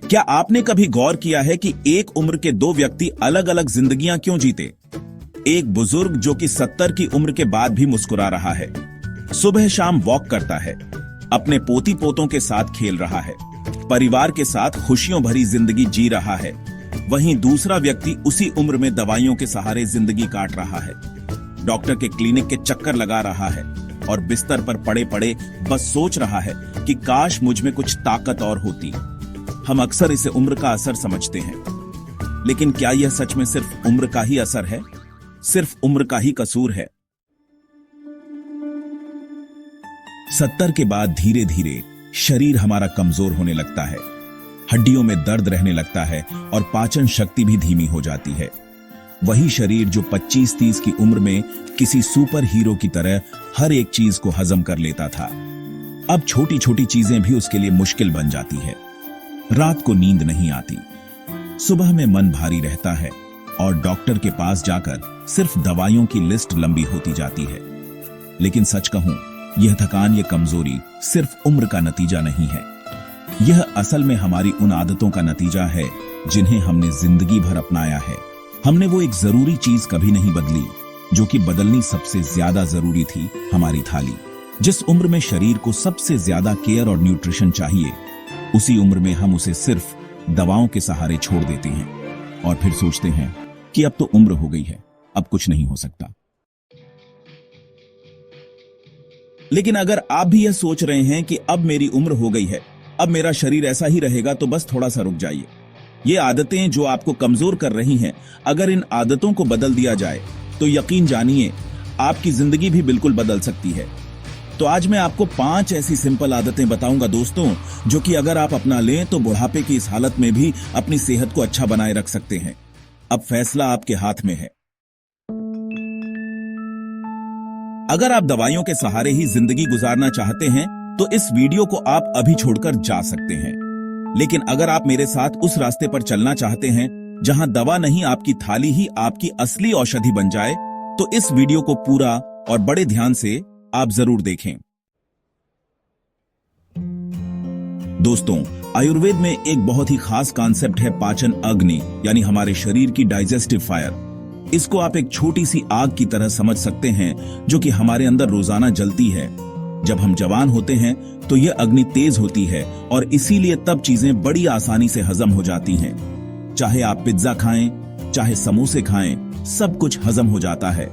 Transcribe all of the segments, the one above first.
क्या आपने कभी गौर किया है कि एक उम्र के दो व्यक्ति अलग अलग जिंदगियां क्यों जीते? एक बुजुर्ग जो कि 70 की उम्र के बाद भी मुस्कुरा रहा है, सुबह शाम वॉक करता है, अपने पोती पोतों के साथ खेल रहा है, परिवार के साथ खुशियों भरी जिंदगी जी रहा है। वहीं दूसरा व्यक्ति उसी उम्र में दवाइयों के सहारे जिंदगी काट रहा है, डॉक्टर के क्लिनिक के चक्कर लगा रहा है और बिस्तर पर पड़े पड़े बस सोच रहा है कि काश मुझ में कुछ ताकत और होती। हम अक्सर इसे उम्र का असर समझते हैं, लेकिन क्या यह सच में सिर्फ उम्र का ही असर है? सिर्फ उम्र का ही कसूर है? 70 के बाद धीरे धीरे शरीर हमारा कमजोर होने लगता है, हड्डियों में दर्द रहने लगता है और पाचन शक्ति भी धीमी हो जाती है। वही शरीर जो 25-30 की उम्र में किसी सुपर हीरो की तरह हर एक चीज को हजम कर लेता था, अब छोटी छोटी चीजें भी उसके लिए मुश्किल बन जाती है। रात को नींद नहीं आती, सुबह में मन भारी रहता है और डॉक्टर के पास जाकर सिर्फ दवाइयों की लिस्ट लंबी होती जाती है। लेकिन सच कहूं, यह थकान, यह कमजोरी सिर्फ उम्र का नतीजा नहीं है। यह असल में हमारी उन आदतों का नतीजा है जिन्हें हमने जिंदगी भर अपनाया है। हमने वो एक जरूरी चीज कभी नहीं बदली जो कि बदलनी सबसे ज्यादा जरूरी थी, हमारी थाली। जिस उम्र में शरीर को सबसे ज्यादा केयर और न्यूट्रिशन चाहिए, उसी उम्र में हम उसे सिर्फ दवाओं के सहारे छोड़ देते हैं और फिर सोचते हैं कि अब तो उम्र हो गई है, अब कुछ नहीं हो सकता। लेकिन अगर आप भी यह सोच रहे हैं कि अब मेरी उम्र हो गई है, अब मेरा शरीर ऐसा ही रहेगा, तो बस थोड़ा सा रुक जाइए। ये आदतें जो आपको कमजोर कर रही हैं, अगर इन आदतों को बदल दिया जाए तो यकीन जानिए आपकी जिंदगी भी बिल्कुल बदल सकती है। तो आज मैं आपको 5 ऐसी सिंपल आदतें बताऊंगा दोस्तों, जो कि अगर आप अपना लें तो बुढ़ापे की इस हालत में भी अपनी सेहत को अच्छा बनाए रख सकते हैं। अब फैसला आपके हाथ में है। अगर आप दवाइयों के सहारे ही जिंदगी गुजारना चाहते हैं तो इस वीडियो को आप अभी छोड़कर जा सकते हैं। लेकिन अगर आप मेरे साथ उस रास्ते पर चलना चाहते हैं जहां दवा नहीं, आपकी थाली ही आपकी असली औषधि बन जाए, तो इस वीडियो को पूरा और बड़े ध्यान से आप जरूर देखें। दोस्तों, आयुर्वेद में एक बहुत ही खास कॉन्सेप्ट है पाचन अग्नि, यानी हमारे शरीर की डाइजेस्टिव फायर। इसको आप एक छोटी सी आग की तरह समझ सकते हैं जो कि हमारे अंदर रोजाना जलती है। जब हम जवान होते हैं तो यह अग्नि तेज होती है और इसीलिए तब चीजें बड़ी आसानी से हजम हो जाती हैं। चाहे आप पिज्जा खाएं, चाहे समोसे खाएं, सब कुछ हजम हो जाता है।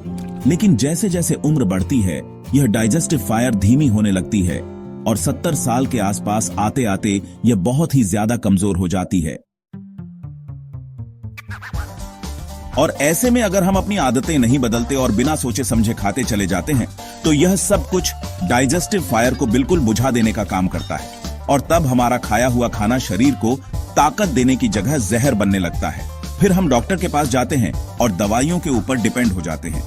लेकिन जैसे जैसे उम्र बढ़ती है, यह डाइजेस्टिव फायर धीमी होने लगती है और 70 साल के आसपास आते आते यह बहुत ही ज्यादा कमजोर हो जाती है। और ऐसे में अगर हम अपनी आदतें नहीं बदलते और बिना सोचे समझे खाते चले जाते हैं, तो यह सब कुछ डाइजेस्टिव फायर को बिल्कुल बुझा देने का काम करता है और तब हमारा खाया हुआ खाना शरीर को ताकत देने की जगह जहर बनने लगता है। फिर हम डॉक्टर के पास जाते हैं और दवाइयों के ऊपर डिपेंड हो जाते हैं।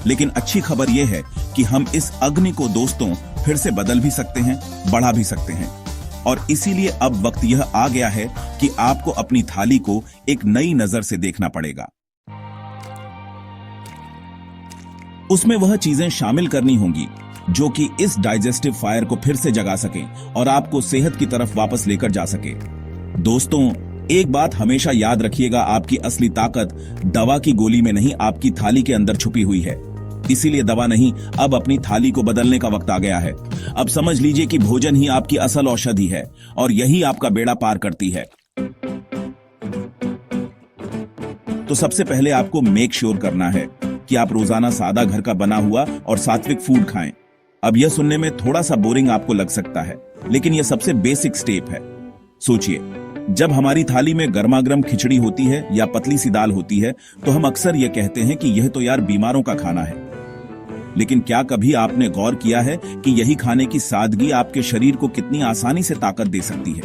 लेकिन अच्छी खबर यह है कि हम इस अग्नि को दोस्तों फिर से बदल भी सकते हैं, बढ़ा भी सकते हैं। और इसीलिए अब वक्त यह आ गया है कि आपको अपनी थाली को एक नई नजर से देखना पड़ेगा। उसमें वह चीजें शामिल करनी होंगी जो कि इस डाइजेस्टिव फायर को फिर से जगा सकें और आपको सेहत की तरफ वापस लेकर जा सके। दोस्तों, एक बात हमेशा याद रखिएगा, आपकी असली ताकत दवा की गोली में नहीं, आपकी थाली के अंदर छुपी हुई है। इसीलिए दवा नहीं, अब अपनी थाली को बदलने का वक्त आ गया है। अब समझ लीजिए कि भोजन ही आपकी असल औषधि है और यही आपका बेड़ा पार करती है। तो सबसे पहले आपको मेक श्योर करना है कि आप रोजाना सादा घर का बना हुआ और सात्विक फूड खाएं। अब यह सुनने में थोड़ा सा बोरिंग आपको लग सकता है, लेकिन यह सबसे बेसिक स्टेप है। सोचिए, जब हमारी थाली में गर्मा-गर्म खिचड़ी होती है या पतली सी दाल होती है, तो हम अक्सर यह कहते हैं कि यह तो यार बीमारों का खाना है। लेकिन क्या कभी आपने गौर किया है कि यही खाने की सादगी आपके शरीर को कितनी आसानी से ताकत दे सकती है?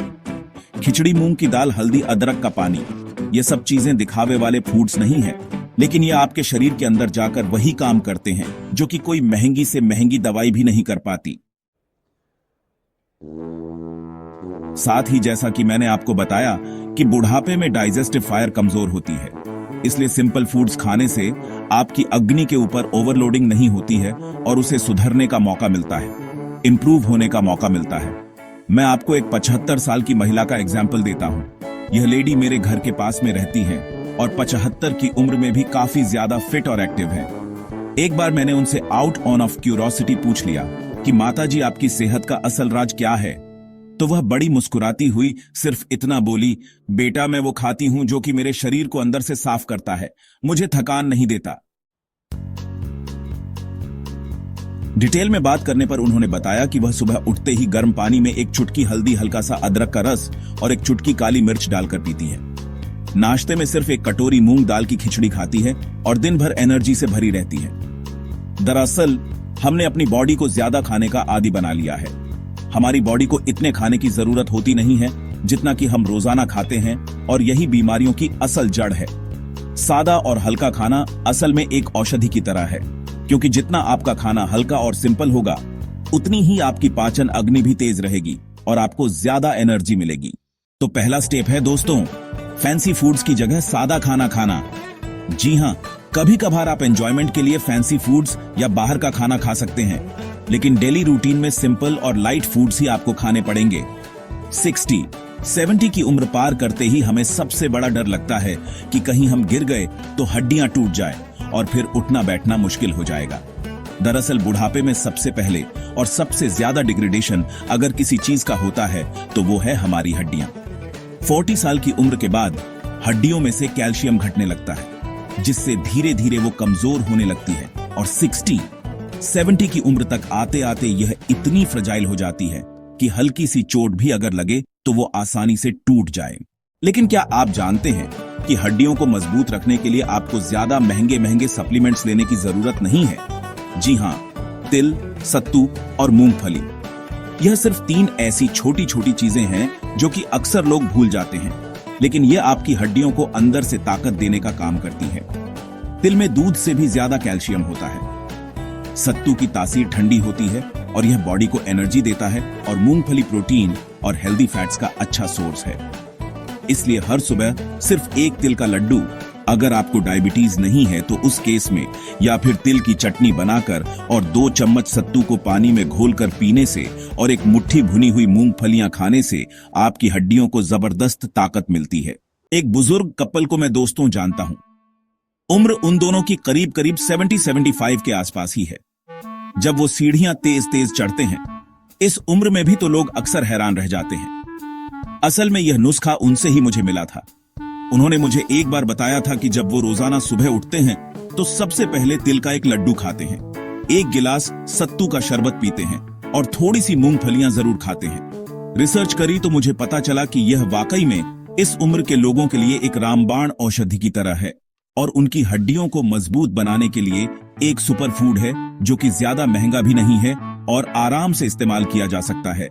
खिचड़ी, मूंग की दाल, हल्दी, अदरक का पानी, ये सब चीजें दिखावे वाले फूड्स नहीं है, लेकिन ये आपके शरीर के अंदर जाकर वही काम करते हैं जो कि कोई महंगी से महंगी दवाई भी नहीं कर पाती। साथ ही जैसा कि मैंने आपको बताया कि बुढ़ापे में डाइजेस्टिव फायर कमजोर होती है, इसलिए सिंपल फूड्स खाने से आपकी अग्नि के ऊपर ओवरलोडिंग नहीं होती है और उसे सुधरने का मौका मिलता है, इंप्रूव होने का मौका मिलता है। मैं आपको एक 75 साल की महिला का एग्जाम्पल देता हूं। यह लेडी मेरे घर के पास में रहती है और 75 की उम्र में भी काफी ज्यादा फिट और एक्टिव है। एक बार मैंने उनसे आउट ऑन ऑफ क्यूरोसिटी पूछ लिया कि माताजी आपकी सेहत का असल राज क्या है, तो वह बड़ी मुस्कुराती हुई सिर्फ इतना बोली, बेटा मैं वो खाती हूं जो कि मेरे शरीर को अंदर से साफ करता है, मुझे थकान नहीं देता। डिटेल में बात करने पर उन्होंने बताया कि वह सुबह उठते ही गर्म पानी में एक चुटकी हल्दी, हल्का सा अदरक का रस और एक चुटकी काली मिर्च डालकर पीती है। नाश्ते में सिर्फ एक कटोरी मूंग दाल की खिचड़ी खाती है और दिन भर एनर्जी से भरी रहती है। दरअसल हमने अपनी बॉडी को ज्यादा खाने का आदी बना लिया है। हमारी बॉडी को इतने खाने की जरूरत होती नहीं है जितना कि हम रोजाना खाते हैं और यही बीमारियों की असल जड़ है। सादा और हल्का खाना असल में एक औषधि की तरह है, क्योंकि जितना आपका खाना हल्का और सिंपल होगा उतनी ही आपकी पाचन अग्नि भी तेज रहेगी और आपको ज्यादा एनर्जी मिलेगी। तो पहला स्टेप है दोस्तों, फैंसी फूड्स की जगह सादा खाना खाना। जी हाँ, कभी कभार आप एंजॉयमेंट के लिए फैंसी फूड्स या बाहर का खाना खा सकते हैं, लेकिन डेली रूटीन में सिंपल और लाइट फूड्स ही आपको खाने पड़ेंगे। 60-70 की उम्र पार करते ही हमें सबसे बड़ा डर लगता है कि कहीं हम गिर गए तो हड्डियां टूट जाए और फिर उठना बैठना मुश्किल हो जाएगा। दरअसल बुढ़ापे में सबसे पहले और सबसे ज्यादा डिग्रेडेशन अगर किसी चीज का होता है तो वो है हमारी हड्डियां। 40 साल की उम्र के बाद हड्डियों में से कैल्शियम घटने लगता है, जिससे धीरे धीरे वो कमजोर होने लगती है और 60-70 की उम्र तक आते आते यह इतनी फ्रजाइल हो जाती है कि हल्की सी चोट भी अगर लगे तो वो आसानी से टूट जाए। लेकिन क्या आप जानते हैं कि हड्डियों को मजबूत रखने के लिए आपको ज्यादा महंगे महंगे सप्लीमेंट्स लेने की जरूरत नहीं है? जी हाँ, तिल, सत्तू और मूंगफली। यह सिर्फ 3 ऐसी छोटी छोटी चीजें हैं जो कि अक्सर लोग भूल जाते हैं, लेकिन यह आपकी हड्डियों को अंदर से ताकत देने का काम करती है। तिल में दूध से भी ज्यादा कैल्शियम होता है। सत्तू की तासीर ठंडी होती है और यह बॉडी को एनर्जी देता है, और मूंगफली प्रोटीन और हेल्दी फैट्स का अच्छा सोर्स है। इसलिए हर सुबह सिर्फ एक तिल का लड्डू, अगर आपको डायबिटीज नहीं है तो उस केस में, या फिर तिल की चटनी बनाकर और 2 चम्मच सत्तू को पानी में घोलकर पीने से और एक मुट्ठी भुनी हुई मूंगफलियां खाने से आपकी हड्डियों को जबरदस्त ताकत मिलती है। एक बुजुर्ग कपल को मैं दोस्तों जानता हूं। उम्र उन दोनों की करीब करीब 70-75 के आसपास ही है। जब वो सीढ़ियां तेज तेज चढ़ते हैं, इस उम्र में भी तो लोग अक्सर हैरान रह जाते हैं। असल में यह नुस्खा उनसे ही मुझे मिला था। उन्होंने मुझे एक बार बताया था कि जब वो रोजाना सुबह उठते हैं तो सबसे पहले तिल का एक लड्डू खाते हैं, 1 गिलास सत्तू का शरबत पीते हैं और थोड़ी सी मूंगफलियां जरूर खाते हैं। रिसर्च करी तो मुझे पता चला कि यह वाकई में इस उम्र के लोगों के लिए एक रामबाण औषधि की तरह है और उनकी हड्डियों को मजबूत बनाने के लिए एक सुपर फूड है जो कि ज्यादा महंगा भी नहीं है और आराम से इस्तेमाल किया जा सकता है।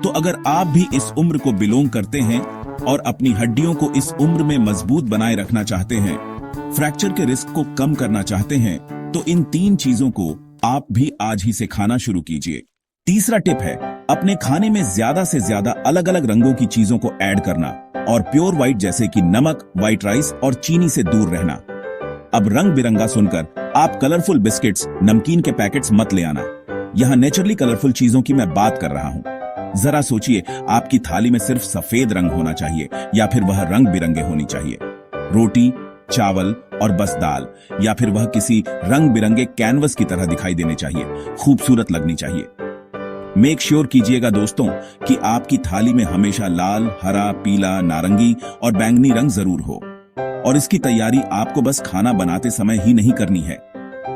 तो अगर आप भी इस उम्र को बिलोंग करते हैं और अपनी हड्डियों को इस उम्र में मजबूत बनाए रखना चाहते हैं, फ्रैक्चर के रिस्क को कम करना चाहते हैं, तो इन 3 चीजों को आप भी आज ही से खाना शुरू कीजिए। तीसरा टिप है अपने खाने में ज्यादा से ज्यादा अलग अलग रंगों की चीजों को ऐड करना और प्योर व्हाइट जैसे कि नमक, व्हाइट राइस और चीनी से दूर रहना। अब रंग बिरंगा सुनकर आप कलरफुल बिस्किट्स, नमकीन के पैकेट्स मत ले आना। यहाँ नेचुरली कलरफुल चीजों की मैं बात कर रहा हूँ। जरा सोचिए, आपकी थाली में सिर्फ सफेद रंग होना चाहिए या फिर वह रंग बिरंगे होनी चाहिए। रोटी, चावल और बस दाल, या फिर वह किसी रंग बिरंगे कैनवस की तरह दिखाई देने चाहिए, खूबसूरत लगनी चाहिए। मेक श्योर कीजिएगा दोस्तों कि आपकी थाली में हमेशा लाल, हरा, पीला, नारंगी और बैंगनी रंग जरूर हो। और इसकी तैयारी आपको बस खाना बनाते समय ही नहीं करनी है।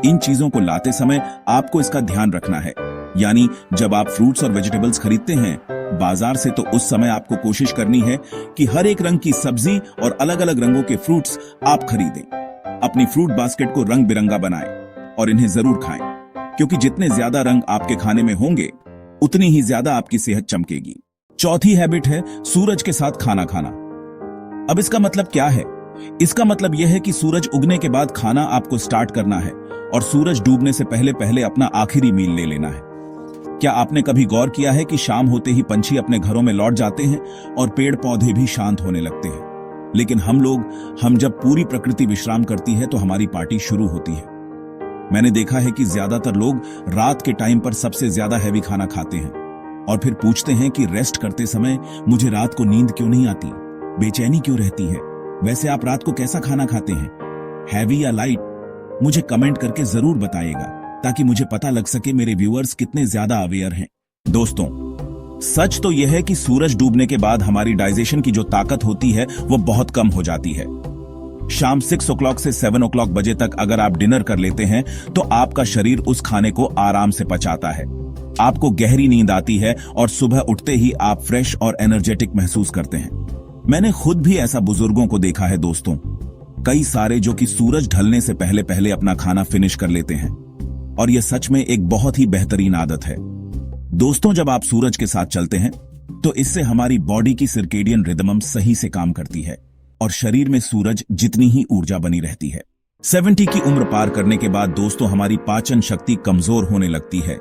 इन चीजों को लाते समय आपको इसका ध्यान रखना है। यानी जब आप फ्रूट्स और वेजिटेबल्स खरीदते हैं बाजार से, तो उस समय आपको कोशिश करनी है कि हर एक रंग की सब्जी और अलग अलग रंगों के फ्रूट्स आप खरीदें। अपनी फ्रूट बास्केट को रंग बिरंगा बनाएं और इन्हें जरूर खाएं, क्योंकि जितने ज्यादा रंग आपके खाने में होंगे उतनी ही ज्यादा आपकी सेहत चमकेगी। चौथी हैबिट है सूरज के साथ खाना खाना। अब इसका मतलब क्या है? इसका मतलब यह है कि सूरज उगने के बाद खाना आपको स्टार्ट करना है और सूरज डूबने से पहले पहले अपना आखिरी मील ले लेना है। क्या आपने कभी गौर किया है कि शाम होते ही पंछी अपने घरों में लौट जाते हैं और पेड़ पौधे भी शांत होने लगते हैं? लेकिन हम जब पूरी प्रकृति विश्राम करती है तो हमारी पार्टी शुरू होती है। मैंने देखा है कि ज्यादातर लोग रात के टाइम पर सबसे ज्यादा हैवी खाना खाते हैं और फिर पूछते हैं कि रेस्ट करते समय मुझे रात को नींद क्यों नहीं आती। बेचैनी क्यों रहती है? वैसे आप रात को कैसा खाना खाते हैं, हैवी या लाइट? मुझे कमेंट करके जरूर बताइएगा ताकि मुझे पता लग सके मेरे व्यूअर्स कितने ज्यादा अवेयर हैं। दोस्तों, सच तो यह है कि सूरज डूबने के बाद हमारी डाइजेशन की जो ताकत होती है वो बहुत कम हो जाती है। शाम 6 o'clock से 7 o'clock बजे तक अगर आप डिनर कर लेते हैं तो आपका शरीर उस खाने को आराम से पचाता है, आपको गहरी नींद आती है और सुबह उठते ही आप फ्रेश और एनर्जेटिक महसूस करते हैं। मैंने खुद भी ऐसा बुजुर्गों को देखा है दोस्तों, कई सारे जो कि सूरज ढलने से पहले पहले अपना खाना फिनिश कर लेते हैं, और यह सच में एक बहुत ही बेहतरीन आदत है। दोस्तों, जब आप सूरज के साथ चलते हैं तो इससे हमारी बॉडी की सर्केडियन रिदम सही से काम करती है और शरीर में सूरज जितनी ही ऊर्जा बनी रहती है। 70 की उम्र पार करने के बाद दोस्तों हमारी पाचन शक्ति कमजोर होने लगती है।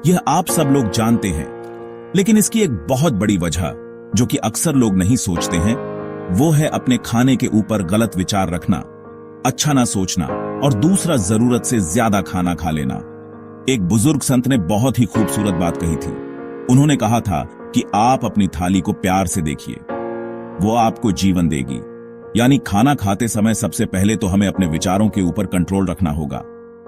यह आप सब लोग जानते हैं, लेकिन इसकी एक बहुत बड़ी वजह जो कि अक्सर लोग नहीं सोचते हैं वो है अपने खाने के ऊपर गलत विचार रखना, अच्छा ना सोचना और दूसरा जरूरत से ज्यादा खाना खा लेना। एक बुजुर्ग संत ने बहुत ही खूबसूरत बात कही थी। उन्होंने कहा था कि आप अपनी थाली को प्यार से देखिए, वो आपको जीवन देगी। यानी खाना खाते समय सबसे पहले तो हमें अपने विचारों के ऊपर कंट्रोल रखना होगा।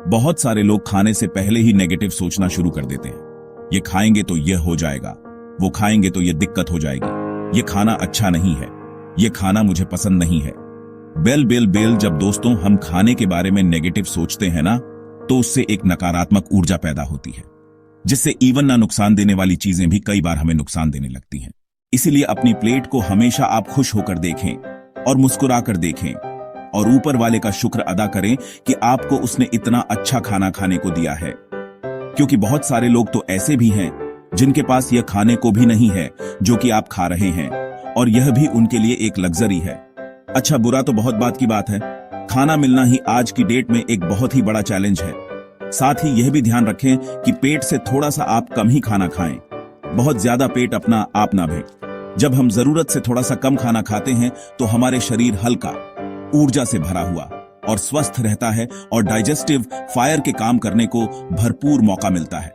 बहुत सारे लोग खाने से पहले ही नेगेटिव सोचना शुरू कर देते हैं। ये खाएंगे तो यह हो जाएगा, वो खाएंगे तो यह दिक्कत हो जाएगी, ये खाना अच्छा नहीं है, ये खाना मुझे पसंद नहीं है। बेल जब दोस्तों हम खाने के बारे में नेगेटिव सोचते हैं ना, तो उससे एक नकारात्मक ऊर्जा पैदा होती है, जिससे इवन ना नुकसान देने वाली चीजें भी कई बार हमें नुकसान देने लगती हैं। इसीलिए अपनी प्लेट को हमेशा आप खुश होकर देखें और मुस्कुराकर देखें और ऊपर वाले का शुक्र अदा करें कि आपको उसने इतना अच्छा खाना खाने को दिया है। क्योंकि बहुत सारे लोग तो ऐसे भी हैं जिनके पास यह खाने को भी नहीं है जो कि आप खा रहे हैं, और यह भी उनके लिए एक लग्जरी है। अच्छा, बुरा तो बहुत बात की बात है, खाना मिलना ही आज की डेट में एक बहुत ही बड़ा चैलेंज है। साथ ही यह भी ध्यान रखें कि पेट से थोड़ा सा आप कम ही खाना खाएं, बहुत ज्यादा पेट अपना आप ना भरें। जब हम जरूरत से थोड़ा सा कम खाना खाते हैं तो हमारे शरीर हल्का, ऊर्जा से भरा हुआ और स्वस्थ रहता है और डाइजेस्टिव फायर के काम करने को भरपूर मौका मिलता है।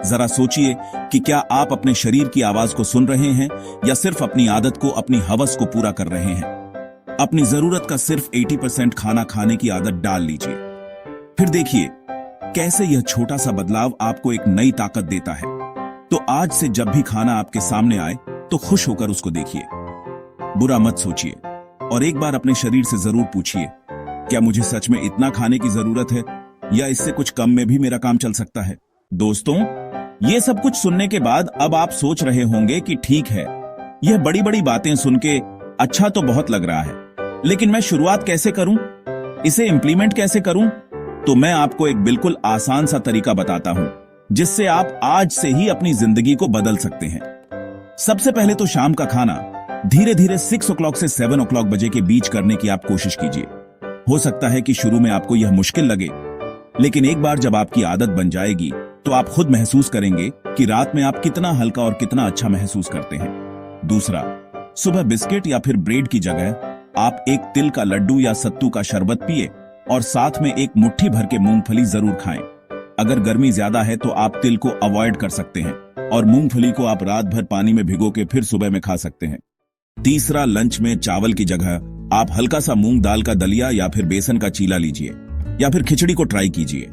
जरा सोचिए कि क्या आप अपने शरीर की आवाज को सुन रहे हैं या सिर्फ अपनी आदत को, अपनी हवस को पूरा कर रहे हैं। अपनी जरूरत का सिर्फ 80% खाना खाने की आदत डाल लीजिए, फिर देखिए कैसे यह छोटा सा बदलाव आपको एक नई ताकत देता है। तो आज से जब भी खाना आपके सामने आए तो खुश होकर उसको देखिए, बुरा मत सोचिए और एक बार अपने शरीर से जरूर पूछिए, क्या मुझे सच में इतना खाने की जरूरत है या इससे कुछ कम में भी मेरा काम चल सकता है। दोस्तों, ये सब कुछ सुनने के बाद अब आप सोच रहे होंगे कि ठीक है, यह बड़ी बड़ी बातें सुन के अच्छा तो बहुत लग रहा है, लेकिन मैं शुरुआत कैसे करूं, इसे इंप्लीमेंट कैसे करूं? तो मैं आपको एक बिल्कुल आसान सा तरीका बताता हूं जिससे आप आज से ही अपनी जिंदगी को बदल सकते हैं। सबसे पहले तो शाम का खाना धीरे धीरे 6 o'clock से 7 o'clock बजे के बीच करने की आप कोशिश कीजिए। हो सकता है कि शुरू में आपको यह मुश्किल लगे, लेकिन एक बार जब आपकी आदत बन जाएगी तो आप खुद महसूस करेंगे कि रात में आप कितना हल्का और कितना अच्छा महसूस करते हैं। दूसरा, सुबह बिस्किट या फिर ब्रेड की जगह आप एक तिल का लड्डू या सत्तू का शरबत पिए और साथ में एक मुट्ठी भर के मूंगफली जरूर खाएं। अगर गर्मी ज्यादा है तो आप तिल को अवॉइड कर सकते हैं और मूंगफली को आप रात भर पानी में भिगो के फिर सुबह में खा सकते हैं। तीसरा, लंच में चावल की जगह आप हल्का सा मूंग दाल का दलिया या फिर बेसन का चीला लीजिए या फिर खिचड़ी को ट्राई कीजिए,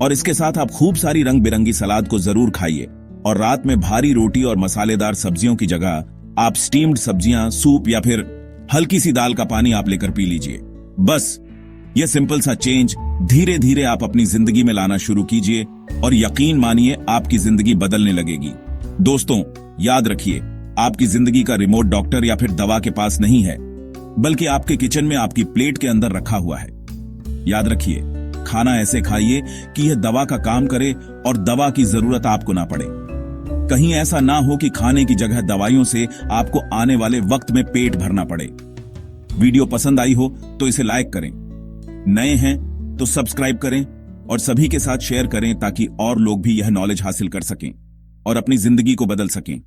और इसके साथ आप खूब सारी रंग बिरंगी सलाद को जरूर खाइए। और रात में भारी रोटी और मसालेदार सब्जियों की जगह आप स्टीम्ड सब्जियां, सूप या फिर हल्की सी दाल का पानी आप लेकर पी लीजिए। बस ये सिंपल सा चेंज धीरे धीरे आप अपनी जिंदगी में लाना शुरू कीजिए और यकीन मानिए आपकी जिंदगी बदलने लगेगी। दोस्तों, याद रखिए, आपकी जिंदगी का रिमोट डॉक्टर या फिर दवा के पास नहीं है, बल्कि आपके किचन में आपकी प्लेट के अंदर रखा हुआ है। याद रखिए, खाना ऐसे खाइए कि यह दवा का काम करे और दवा की जरूरत आपको ना पड़े। कहीं ऐसा ना हो कि खाने की जगह दवाइयों से आपको आने वाले वक्त में पेट भरना पड़े। वीडियो पसंद आई हो तो इसे लाइक करें, नए हैं तो सब्सक्राइब करें और सभी के साथ शेयर करें ताकि और लोग भी यह नॉलेज हासिल कर सकें और अपनी जिंदगी को बदल सकें।